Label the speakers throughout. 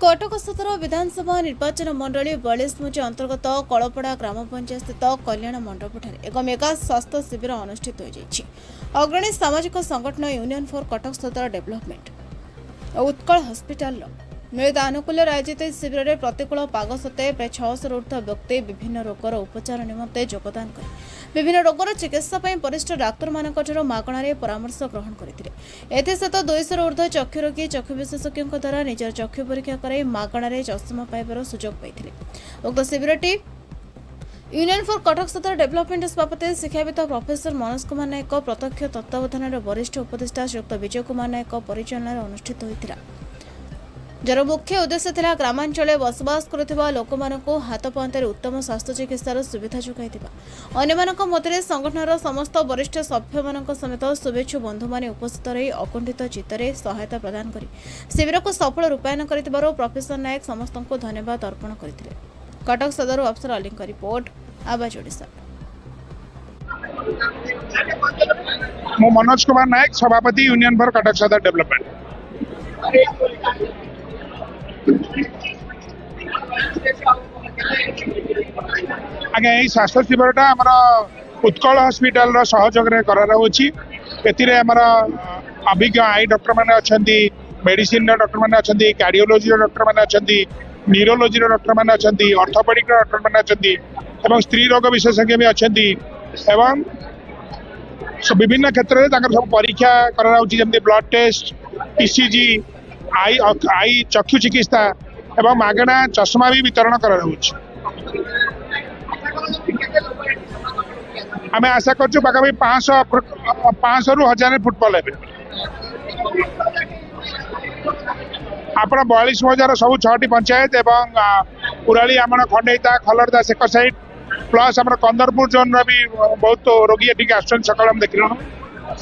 Speaker 1: कटक सदर विधानसभा निर्वाचन मंडली 42 मुझे अंतर्गत कलपड़ा ग्राम पंचायत स्थित कल्याण मंडपठार एक मेगा स्वास्थ्य शिविर अनुष्ठित हो अग्रणी सामाजिक संगठन यूनियन फॉर कटक सदर डेवलपमेंट और उत्कल हॉस्पिटल मिलित आनुकूल्य आयोजित शिविर में प्रतिकूल पाग सत्वे प्राय 600 ऊर्ध्व व्यक्ति विभिन्न रोगर उपचार निमंते योगदान कर विभिन्न रोगर चिकित्सा वरिष्ठ डाक्तर मानू मागणारे परामर्श ग्रहण करते सहित 200 ऊर्ध्व चक्षु रोगी चक्षु विशेषज्ञों द्वारा निजर चक्षु परीक्षा कर मागणारे चषमा पाइबार सुजोग पाइथिले। उक्त शिविरटी यूनियन फॉर कटक सदर डेवलपमेंट सभापति शिक्षाविद प्रोफेसर मनोज कुमार नायक प्रत्यक्ष तत्वावधान वरिष्ठ उपदेष्टा श्रीयुक्त विजय कुमार नायक परिचालन अनुष्ठित होता जार मुख्य उद्देश्य था ग्रामांचल बसवास करुवा लोक हाथ पांतर उत्तम स्वास्थ्य चिकित्सार सुविधा जोगाइथिबा अन्यमानक मध्य संगठनर समस्त वरिष्ठ सभ्य समेत शुभेच्छु बंधु माने उपस्थित रही अकुंठित चित्तरे सहायता प्रदान करी शिविर को सफल रूपायन करिथिबारो प्रोफेसर नायक समस्त को धन्यवाद अर्पण करथिले। कटक सदर अफसर अलींक रिपोर्ट आवाज ओडिशा।
Speaker 2: मो मनोज कुमार नायक सभापति यूनियन फॉर कटक सदर डेवलपमेंट। आगे यही स्वास्थ्य शिविरटा आमर उत्कल हॉस्पिटल सहयोग कर अभिज्ञ आई डॉक्टर मैंने अच्छा मेडिसिन डॉक्टर मैंने अच्छा कार्डियोलॉजी डॉक्टर मैंने अच्छा न्यूरोलॉजी डॉक्टर मैंने अच्छा ऑर्थोपेडिक डॉक्टर मैंने अच्छा स्त्री रोग विशेषज्ञ भी अच्छा विभिन्न क्षेत्र में सब परीक्षा कर ब्लड टेस्ट पीसीजी आई चक्षु चिकित्सा एवं मागणा चषमा भी वितरण कर आम आशा कर पाखापी 500 रु 1000 फुटबॉल आप 42 हजार सब 6टी पंचायत एवं पुराली आम खंडेता खलरदा सेकर साइड प्लस आम कंदरपुर जोन भी बहुत रोगी ये सका देखल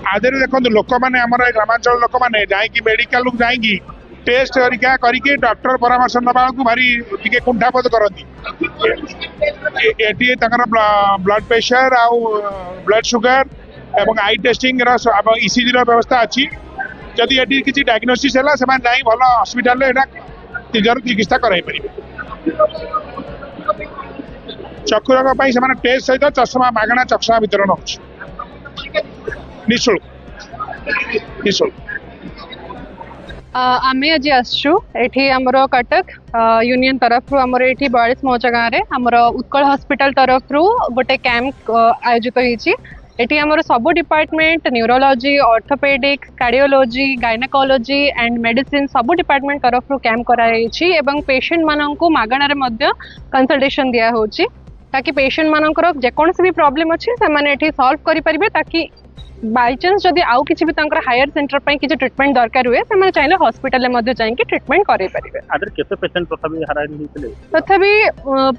Speaker 2: आदि देखो लोक मैंने ग्रामांचल लोक मैंने जाकि मेडिकल जाकि टेस्ट करके डॉक्टर परामर्श नवा को भारी टे कुंठाबोध करती ब्लड प्रेशर आउ ब्लड शुगर एवं आई टेस्टिंग ईसीजी व्यवस्था अच्छी जदि ये किसी डायग्नोसिस है से भल हॉस्पिटल निजर चिकित्सा कराई पारे चक्षु रोग से टेस्ट सहित चषमा मागणा चषमा वितरण हो निःशुल्क।
Speaker 3: आमे आज आसचु एठी हमर कटक यूनियन तरफ हमर एठी 42 मौजा गाँव रे हमर उत्कल हॉस्पिटल तरफ गोटे कैंप आयोजित होईची। एठी हमर सब department neurology orthopaedics cardiology gynaecology and medicine सब डिपार्टमेंट तरफ कैंप कराईची एवं पेशेंट माननकु मागणारे मध्य कंसल्टेशन दिया होची ताकि पेशेंट मानकर जेकोसी भी प्रॉब्लम अच्छी से माने एठी सॉल्व करि परिबे ताकि बाय चांस जदि आउ किछि भी तांकर हायर सेंटर पई किछि ट्रीटमेंट दरकार हुए से माने चाहिले हॉस्पिटल मध्ये जाइके ट्रीटमेंट करे परिबे।
Speaker 4: आदर केते पेशेंट तथापि हराई हितले
Speaker 3: तथापि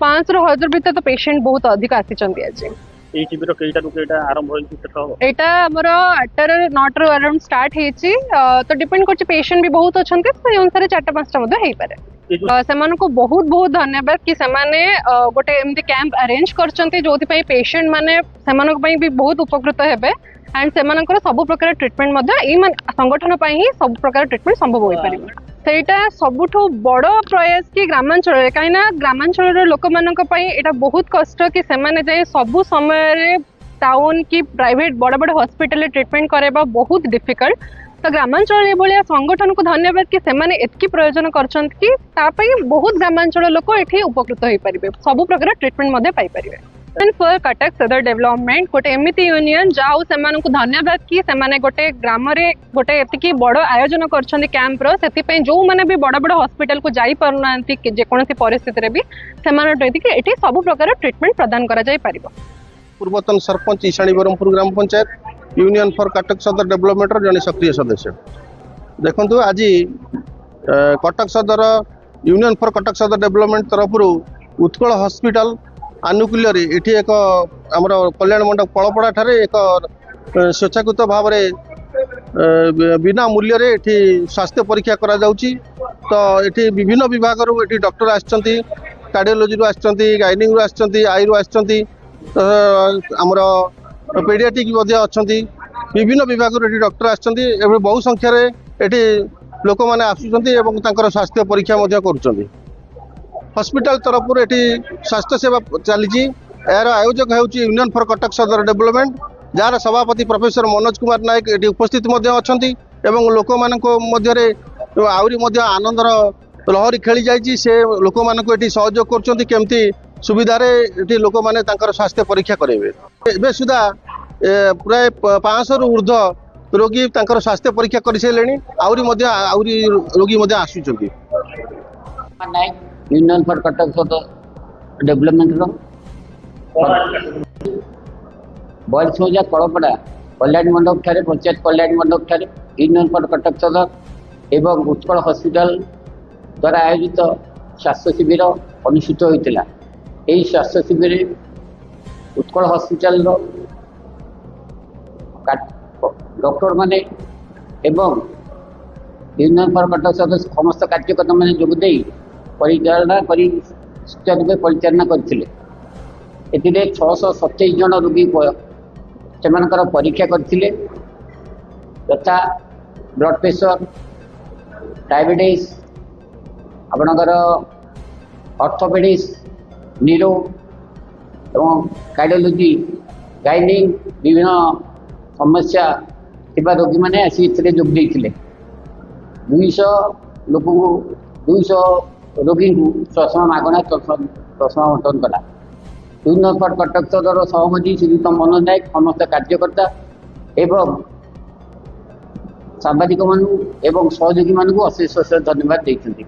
Speaker 3: 500 ରୁ 1000 भीतर तो पेशेंट बहुत अधिक आसी चंदी आज
Speaker 4: ए शिविर केइटा रुकेटा आरंभ होई केतो
Speaker 3: एटा हमर 8 ରୁ 9 ରୁ अराउंड स्टार्ट हेची तो डिपेंड करछि पेशेंट भी बहुत अछंते से अनुसार 4टा 5टा मध्ये हेई पारे। सेमान को बहुत बहुत धन्यवाद कि सेमाने गोटे एमती कैंप अरेंज करचंती जोथि पई पेशेंट माने सेमान पई भी बहुत उपकृत हेबे एंड सेमानकर सब प्रकार ट्रीटमेंट संगठन ही सब प्रकार ट्रीटमेंट संभव हो पारे। सेटा सबुठो बड़ प्रयास कि ग्रामांचल कहीं ग्रामांचल लोक मानक एटा बहुत कष्ट कि सेमाने जाए सबु समय टाउन की प्राइवेट बड़ बड़ हॉस्पिटल ट्रीटमेंट कराइबा बहुत डिफिकल्ट तो ग्रामांचल भाया संगठन को धन्यवाद कि सेमाने एतकी प्रयोजन करछन कि तापई बहुत ग्रामांचल लोक एठी उपकृत हो पारे सब प्रकार ट्रीटमेंट मध्ये पाई पारिबे। फॉर कटक सदर डेवलपमेंट गोटे एमती यूनियन जाऊ से धन्यवाद कि सेमाने गोटे ग्राम रे गोटे एतिकी बड़ आयोजन करछन कैंप रो सेति जो माने भी बड़ बड़ हॉस्पिटल को जाई परनांती कि जेकोसी परिस्थिति रे भी सेमाने एठी सब प्रकार ट्रीटमेंट प्रदान करा जाई परिबो।
Speaker 5: पूर्वतन सरपंच ईशाणी बरमपुर ग्राम पंचायत यूनियन फॉर कटक सदर डेवलपमेंट जड़े सक्रिय सदस्य देखु आज कटक सदर यूनियन फॉर कटक सदर डेवलपमेंट तरफ उत्कल हॉस्पिटल आनुकूल्य एठी एक आमर कल्याण मंडप कलपड़ा ठारे एक स्वेच्छाकृत भाव बिना मूल्य रे एठी स्वास्थ्य परीक्षा करा जाउची तो एठी विभिन्न विभाग रो एठी डॉक्टर आछंती कार्डियोलॉजी रो आछंती गाइनिंग रो आछंती आई रो आछंती तो आमर पेडियाट्रिक मध्ये अछंती विभिन्न विभाग रो एठी डॉक्टर आछंती एबे बहु संख्या रे एठी ଲୋକମାନେ ଆସୁଛନ୍ତି ଏବଂ ତାଙ୍କର ସ୍ୱାସ୍ଥ୍ୟ ପରୀକ୍ଷା ମଧ୍ୟ କରୁଛନ୍ତି। ହସ୍ପିଟାଲ ତରଫରୁ ଏଠି ସ୍ୱାସ୍ଥ୍ୟ ସେବା ଚାଲିଛି। ଏହାର ଆୟୋଜକ ହେଉଛି ୟୁନିୟନ ଫର କଟକ ସଦର ଡେଭଲପମେଣ୍ଟ, ଯାହାର ସଭାପତି ପ୍ରଫେସର ମନୋଜ କୁମାର ନାୟକ ଏଠି ଉପସ୍ଥିତ ମଧ୍ୟ ଅଛନ୍ତି ଏବଂ ଲୋକମାନଙ୍କ ମଧ୍ୟରେ ଆହୁରି ମଧ୍ୟ ଆନନ୍ଦର ଲହରୀ ଖେଳି ଯାଇଛି। ସେ ଲୋକମାନଙ୍କୁ ଏଠି ସହଯୋଗ କରୁଛନ୍ତି କେମିତି ସୁବିଧାରେ ଏଠି ଲୋକମାନେ ତାଙ୍କର ସ୍ୱାସ୍ଥ୍ୟ ପରୀକ୍ଷା କରାଇବେ। ଏବେ ସୁଦ୍ଧା ପ୍ରାୟ 500ରୁ ଉର୍ଦ୍ଧ୍ୱ ରୋଗୀ ତାଙ୍କର ସ୍ୱାସ୍ଥ୍ୟ ପରୀକ୍ଷା କରିସାରିଲେଣି, ଆହୁରି ରୋଗୀ ମଧ୍ୟ ଆସୁଛନ୍ତି।
Speaker 6: ନାୟକ ୟୁନିୟନ ଫର କଟକ ସଦର ଡେଭଲପମେଣ୍ଟର ବଏଲ୍ସ ମୌଜା କଳପଡ଼ା କଲ୍ୟାଣୀ ମଣ୍ଡପ ଠାରେ ପଞ୍ଚାୟତ କଲ୍ୟାଣୀ ମଣ୍ଡପ ଠାରେ ୟୁନିୟନ ଫର କଟକ ସଦର ଏବଂ ଉତ୍କଳ ହସ୍ପିଟାଲ ଦ୍ୱାରା ଆୟୋଜିତ ସ୍ୱାସ୍ଥ୍ୟ ଶିବିର ଅନୁଷ୍ଠିତ ହୋଇଥିଲା। ଏହି ସ୍ୱାସ୍ଥ୍ୟ ଶିବିରରେ ଉତ୍କଳ ହସ୍ପିଟାଲର ଡକ୍ଟରମାନେ ଏବଂ ୟୁନିୟନ ଫର କଟକ ସଦର ସମସ୍ତ କାର୍ଯ୍ୟକର୍ତ୍ତାମାନେ ଯୋଗଦେଇ ସୁଚାରୁ ପରିଚାଳନା କରିଥିଲେ। ଏଥିରେ 627 ଜଣ ରୋଗୀ ସେମାନଙ୍କର ପରୀକ୍ଷା କରିଥିଲେ, ଯଥା ବ୍ଲଡ଼ ପ୍ରେସର, ଡାଇବେଟିସ୍, ଆପଣଙ୍କର ଅର୍ଥୋପେଡ଼ିକ୍ସ, ନ୍ୟୁରୋ ଏବଂ କାର୍ଡ଼ିଓଲୋଜି, ଗାଇନିଂ ବିଭିନ୍ନ ସମସ୍ୟା ଥିବା ରୋଗୀମାନେ ଆସି ଏଥିରେ ଯୋଗ ଦେଇଥିଲେ। 200 ରୋଗୀଙ୍କୁ ଚଷମା ମାଗଣା ଚଷମା ବଣ୍ଟନ କଲା। ୟୁନିୟନ ଫର କଟକ ସଦର ସଭାପତି ଶ୍ରୀଯୁକ୍ତ ମନୋଜ ନାୟକ ସମସ୍ତ କାର୍ଯ୍ୟକର୍ତ୍ତା ଏବଂ ସାମ୍ବାଦିକମାନଙ୍କୁ ଏବଂ ସହଯୋଗୀମାନଙ୍କୁ ଅଶେଷ ଅଶେଷ ଧନ୍ୟବାଦ ଦେଇଛନ୍ତି।